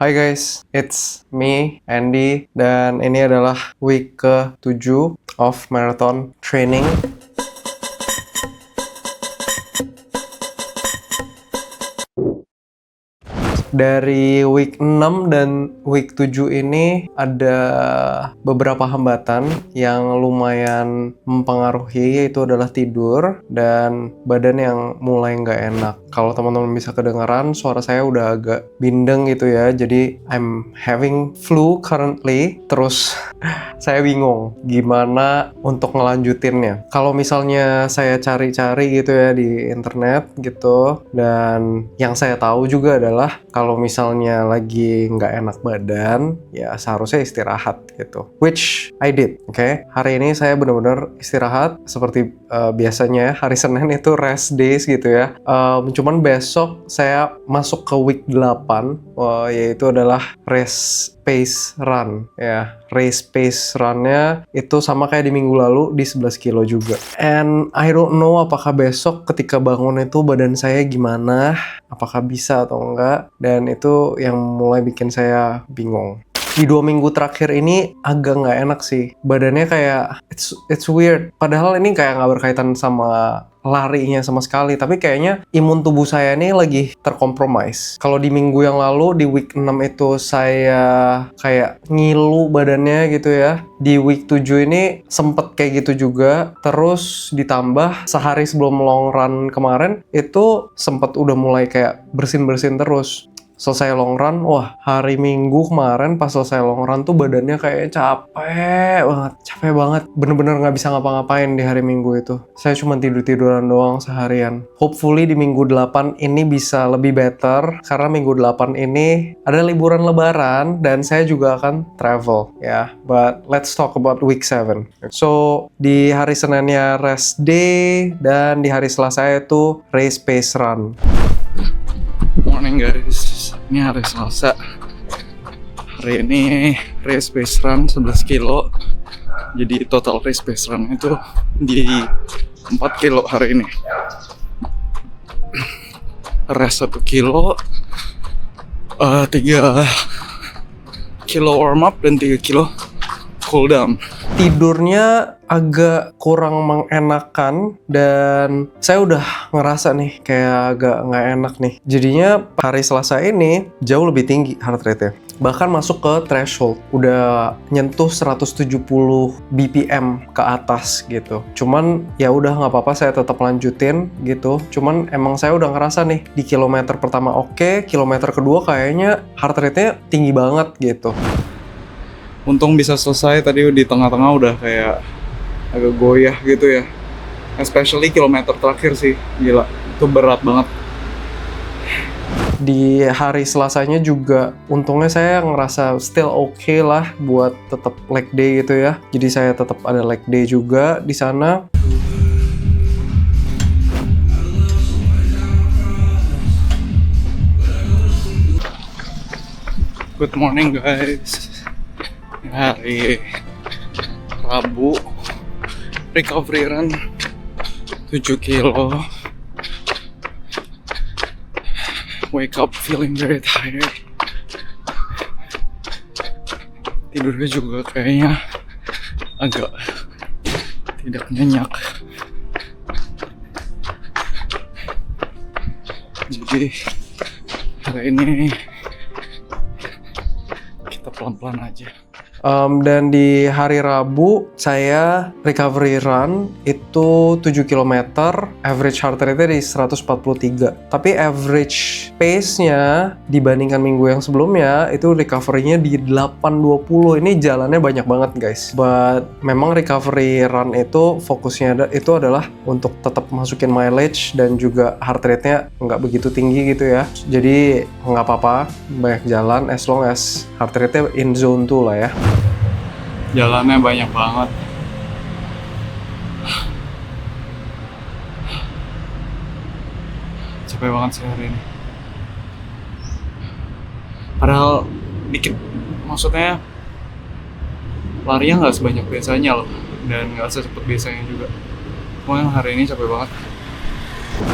Hai guys, it's me, Andy, dan ini adalah week ke-7 of marathon training. Dari week 6 dan week 7 ini ada beberapa hambatan yang lumayan mempengaruhi, yaitu adalah tidur dan badan yang mulai nggak enak. Kalau teman-teman bisa kedengaran, suara saya udah agak bindeng gitu ya, jadi I'm having flu currently. Terus saya bingung gimana untuk ngelanjutinnya. Kalau misalnya saya cari-cari gitu ya di internet gitu, dan yang saya tahu juga adalah kalau misalnya lagi nggak enak badan, ya seharusnya istirahat gitu. Which I did, oke? Hari ini saya benar-benar istirahat seperti biasanya. Hari Senin itu rest days gitu ya. Cuman besok saya masuk ke week 8, yaitu adalah race pace run ya. Race pace runnya itu sama kayak di minggu lalu di 11 kilo juga. And I don't know apakah besok ketika bangun itu badan saya gimana, apakah bisa atau enggak, dan itu yang mulai bikin saya bingung. Di 2 minggu terakhir ini agak nggak enak sih. Badannya kayak, it's weird. Padahal ini kayak nggak berkaitan sama larinya sama sekali. Tapi kayaknya imun tubuh saya ini lagi terkompromis. Kalau di minggu yang lalu, di week 6 itu saya kayak ngilu badannya gitu ya. Di week 7 ini sempet kayak gitu juga. Terus ditambah sehari sebelum long run kemarin, itu sempet udah mulai kayak bersin-bersin terus. Selesai long run, wah hari Minggu kemarin pas selesai long run tuh badannya kayak capek banget. Bener-bener nggak bisa ngapa-ngapain di hari Minggu itu. Saya cuma tidur-tiduran doang seharian. Hopefully di minggu 8 ini bisa lebih better, karena minggu 8 ini ada liburan lebaran dan saya juga akan travel ya. But let's talk about week 7. So di hari Seninnya rest day dan di hari Selasa itu race pace run. Morning guys, ini hari Selasa. Hari ini race pace run 11 kilo. Jadi total race pace run itu di 4 kilo hari ini. Rest 1 kilo, 3 kilo warm up dan 3 kilo cool down. Tidurnya agak kurang mengenakan dan saya udah ngerasa nih kayak agak nggak enak nih. Jadinya hari Selasa ini jauh lebih tinggi heart rate-nya. Bahkan masuk ke threshold, udah nyentuh 170 BPM ke atas gitu. Cuman ya udah nggak apa-apa, saya tetap lanjutin gitu. Cuman emang saya udah ngerasa nih di kilometer pertama oke, kilometer kedua kayaknya heart rate-nya tinggi banget gitu. Untung bisa selesai, tadi di tengah-tengah udah kayak agak goyah gitu ya. Especially kilometer terakhir sih, gila, itu berat banget. Di hari Selasanya juga untungnya saya ngerasa still okay lah buat tetap leg day gitu ya. Jadi saya tetap ada leg day juga di sana. Good morning guys. Hari Rabu, recovery run 7 kilo. Wake up feeling very tired. Tidurnya juga kayaknya agak tidak nyenyak. Jadi hari ini kita pelan-pelan aja. Dan di hari Rabu saya recovery run itu 7 km, average heart rate di 143. Tapi average pace-nya dibandingkan minggu yang sebelumnya itu recovery-nya di 820. Ini jalannya banyak banget guys. But memang recovery run itu fokusnya itu adalah untuk tetap masukin mileage dan juga heart rate-nya nggak begitu tinggi gitu ya. Jadi nggak apa-apa, banyak jalan as long as heart rate-nya in zone 2 lah ya. Jalannya banyak banget. Capek banget sih hari ini. Padahal dikit, maksudnya larinya nggak sebanyak biasanya loh, dan nggak secepat biasanya juga. Pokoknya hari ini capek banget.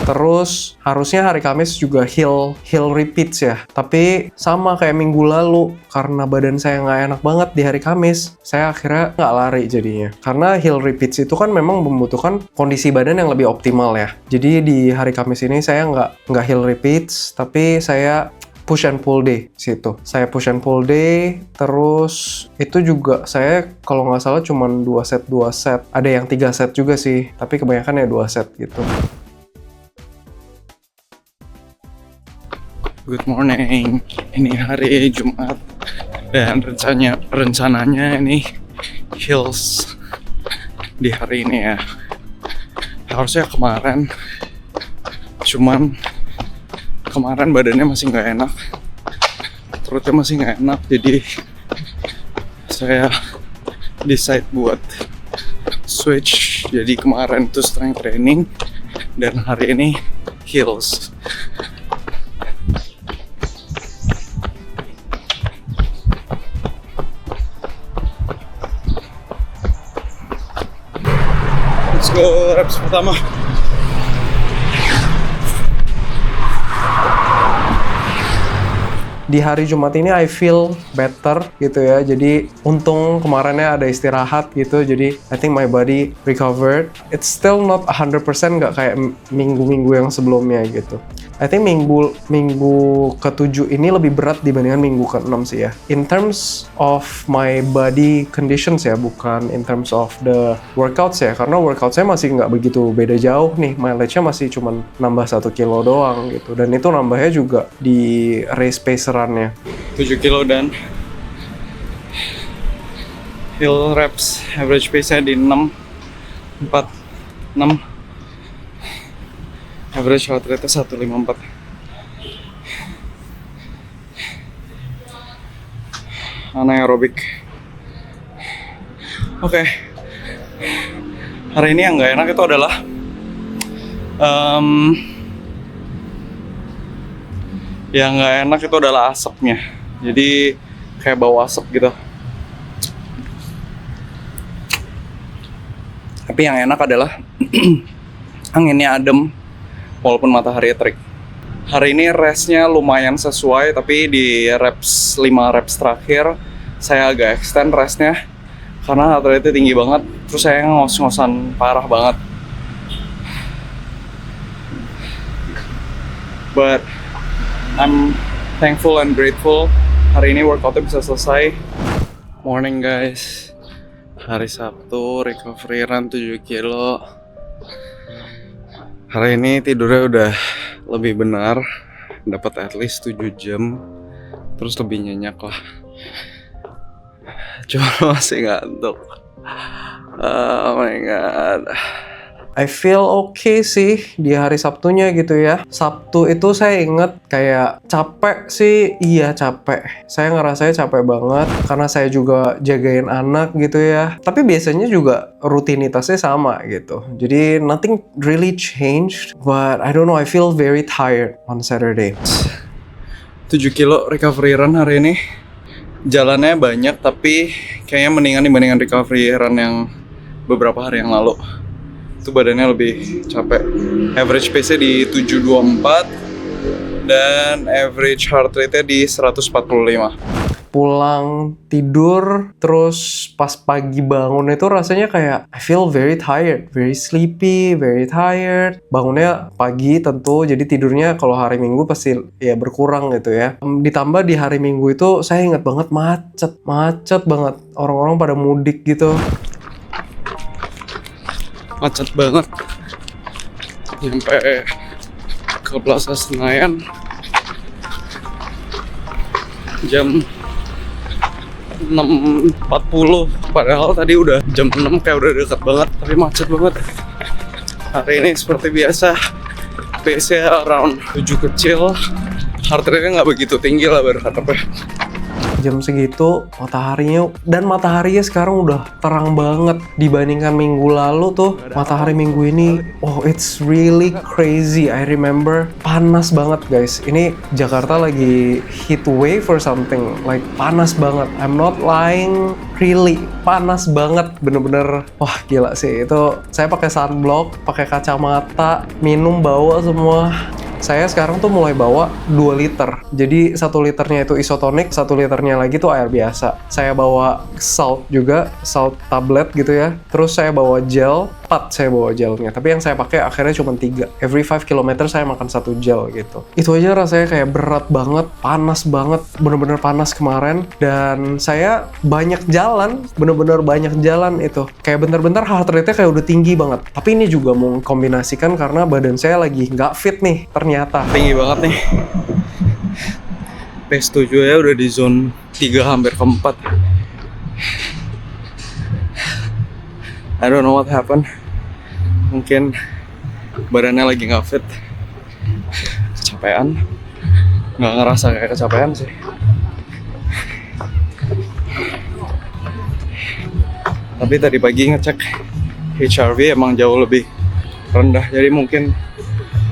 Terus harusnya hari Kamis juga hill repeats ya. Tapi sama kayak minggu lalu, karena badan saya nggak enak banget di hari Kamis, saya akhirnya nggak lari jadinya. Karena hill repeats itu kan memang membutuhkan kondisi badan yang lebih optimal ya. Jadi di hari Kamis ini saya nggak hill repeats, tapi saya push and pull day situ. Saya push and pull day, terus itu juga saya kalau nggak salah cuma 2 set. Ada yang 3 set juga sih, tapi kebanyakan ya 2 set gitu. Good morning. Ini hari Jumat dan rencananya ini hills di hari ini ya. Harusnya kemarin, cuman kemarin badannya masih nggak enak, perutnya masih nggak enak, jadi saya decide buat switch. Jadi kemarin itu strength training dan hari ini hills. Let's go, reps pertama. Di hari Jumat ini I feel better gitu ya. Jadi untung kemarinnya ada istirahat gitu. Jadi I think my body recovered. It's still not 100% nggak kayak minggu-minggu yang sebelumnya gitu. I think minggu ke-7 ini lebih berat dibandingkan minggu ke-6 sih ya. In terms of my body conditions ya, bukan in terms of the workouts ya. Karena workout saya masih nggak begitu beda jauh nih. Mileage-nya masih cuma nambah 1 kilo doang gitu. Dan itu nambahnya juga di race pace run-nya. 7 kilo dan hill reps, average pace-nya di 6, 4, 6. Average heart rate-nya 154. Anaerobik. Oke. Hari ini yang nggak enak itu adalah yang nggak enak itu adalah asapnya. Jadi kayak bau asap gitu. Tapi yang enak adalah anginnya adem walaupun matahari terik. Hari ini restnya lumayan sesuai, tapi di 5 reps terakhir saya agak extend restnya karena heart rate-nya tinggi banget. Terus saya ngos-ngosan parah banget. But I'm thankful and grateful hari ini workoutnya bisa selesai. Morning guys, hari Sabtu, recovery run 7 kilo. Hari ini tidurnya udah lebih benar, dapat at least 7 jam, terus lebih nyenyak lah. Cuma masih ngantuk. Oh my god. I feel okay sih di hari Sabtunya gitu ya. Sabtu itu saya inget kayak capek sih, iya capek. Saya ngerasanya capek banget karena saya juga jagain anak gitu ya. Tapi biasanya juga rutinitasnya sama gitu. Jadi nothing really changed, but I don't know, I feel very tired on Saturday. 7 kilo recovery run hari ini. Jalannya banyak tapi kayaknya mendingan dibandingkan recovery run yang beberapa hari yang lalu. Itu badannya lebih capek. Average pace-nya di 724 dan average heart rate-nya di 145. Pulang tidur terus pas pagi bangun itu rasanya kayak I feel very tired, very sleepy, very tired. Bangunnya pagi tentu, jadi tidurnya kalau hari Minggu pasti ya berkurang gitu ya. Ditambah di hari Minggu itu saya ingat banget macet banget. Orang-orang pada mudik gitu. Macet banget sampai ke Plaza Senayan jam 6.40, padahal tadi udah jam 6 kayak udah deket banget, tapi macet banget. Hari ini seperti biasa pace-nya around 7 kecil, heart rate-nya nggak begitu tinggi lah berharapnya. jam segitu mataharinya sekarang udah terang banget dibandingkan minggu lalu tuh. Matahari minggu ini, oh it's really crazy. I remember panas banget guys. Ini Jakarta lagi heat wave or something, like panas banget. I'm not lying, really panas banget, bener-bener wah gila sih. Itu saya pakai sunblock, pakai kacamata, minum bawa semua. Saya sekarang tuh mulai bawa 2 liter. Jadi 1 liternya itu isotonik, 1 liternya lagi tuh air biasa. Saya bawa salt juga, salt tablet gitu ya. Terus saya bawa gel, 4 saya bawa gelnya. Tapi yang saya pakai akhirnya cuma 3. Every 5 km saya makan 1 gel gitu. Itu aja rasanya kayak berat banget, panas banget, bener-bener panas kemarin. Dan saya banyak jalan, bener-bener banyak jalan itu. Kayak bentar-bentar heart rate-nya kayak udah tinggi banget. Tapi ini juga mau kombinasikan karena badan saya lagi nggak fit nih. Ternyata tinggi banget nih. Pace 7 ya udah di zone 3 hampir ke 4. I don't know what happened. Mungkin badannya lagi nggak fit. Kecapean. Nggak ngerasa kayak kecapean sih. Tapi tadi pagi ngecek HRV emang jauh lebih rendah. Jadi mungkin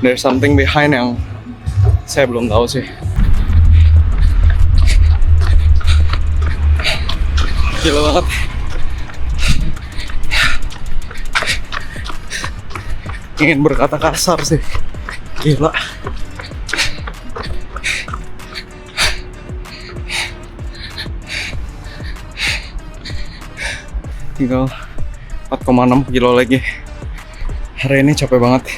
there's something behind yang saya belum tahu sih. Gila banget. Ingin berkata kasar sih. Gila. Tinggal 4,6 kilo lagi. Hari ini capek banget.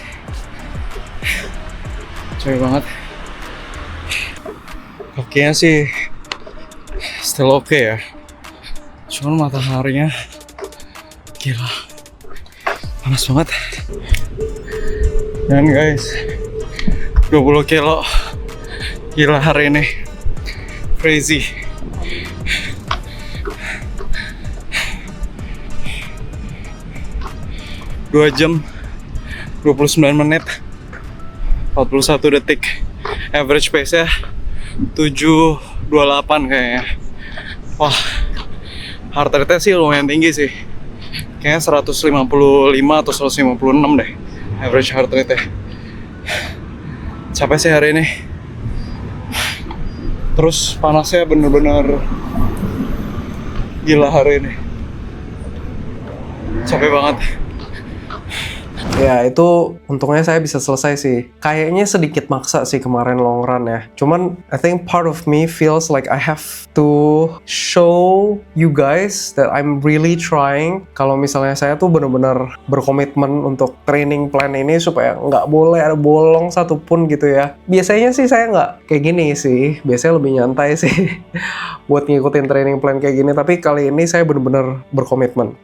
Capek banget. Kakinya sih still oke ya. Cuman mataharinya gila. Panas banget. Dan guys, 20 kilo. Gila hari ini. Crazy. Dua jam 29 menit 41 detik. Average pace-nya 7.28 kayaknya. Wah, heart rate-nya sih lumayan tinggi sih. Kayaknya 155 atau 156 deh average heart rate-nya. Capek sih hari ini. Terus panasnya bener-bener gila hari ini. Capek banget. Ya itu untungnya saya bisa selesai sih. Kayaknya sedikit maksa sih kemarin long run ya. Cuman I think part of me feels like I have to show you guys that I'm really trying. Kalau misalnya saya tuh bener-bener berkomitmen untuk training plan ini supaya nggak boleh ada bolong satupun gitu ya. Biasanya sih saya nggak kayak gini sih. Biasanya lebih nyantai sih buat ngikutin training plan kayak gini. Tapi kali ini saya bener-bener berkomitmen.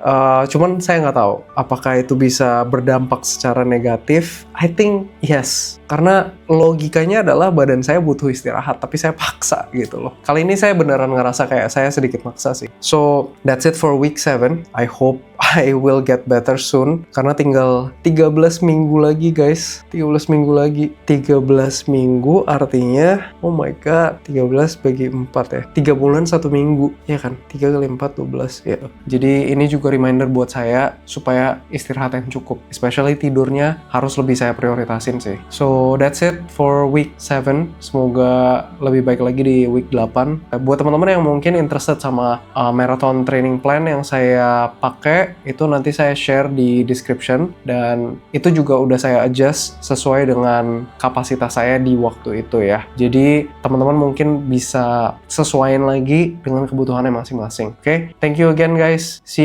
Cuman saya nggak tahu apakah itu bisa berdampak secara negatif. I think yes, karena logikanya adalah badan saya butuh istirahat, tapi saya paksa gitu loh. Kali ini saya beneran ngerasa kayak saya sedikit maksa sih. So that's it for week 7. I hope I will get better soon, karena tinggal 13 minggu lagi guys. 13 minggu lagi. 13 minggu artinya oh my god, 13 bagi 4 ya. 3 bulan 1 minggu ya kan. 3 kali 4 12 ya. Jadi ini juga reminder buat saya supaya istirahat yang cukup, especially tidurnya harus lebih saya prioritasin sih. So that's it for week 7. Semoga lebih baik lagi di week 8. Buat teman-teman yang mungkin interested sama marathon training plan yang saya pakai, itu nanti saya share di description, dan itu juga udah saya adjust sesuai dengan kapasitas saya di waktu itu ya. Jadi teman-teman mungkin bisa sesuaiin lagi dengan kebutuhannya masing-masing. Oke? Thank you again guys. See you.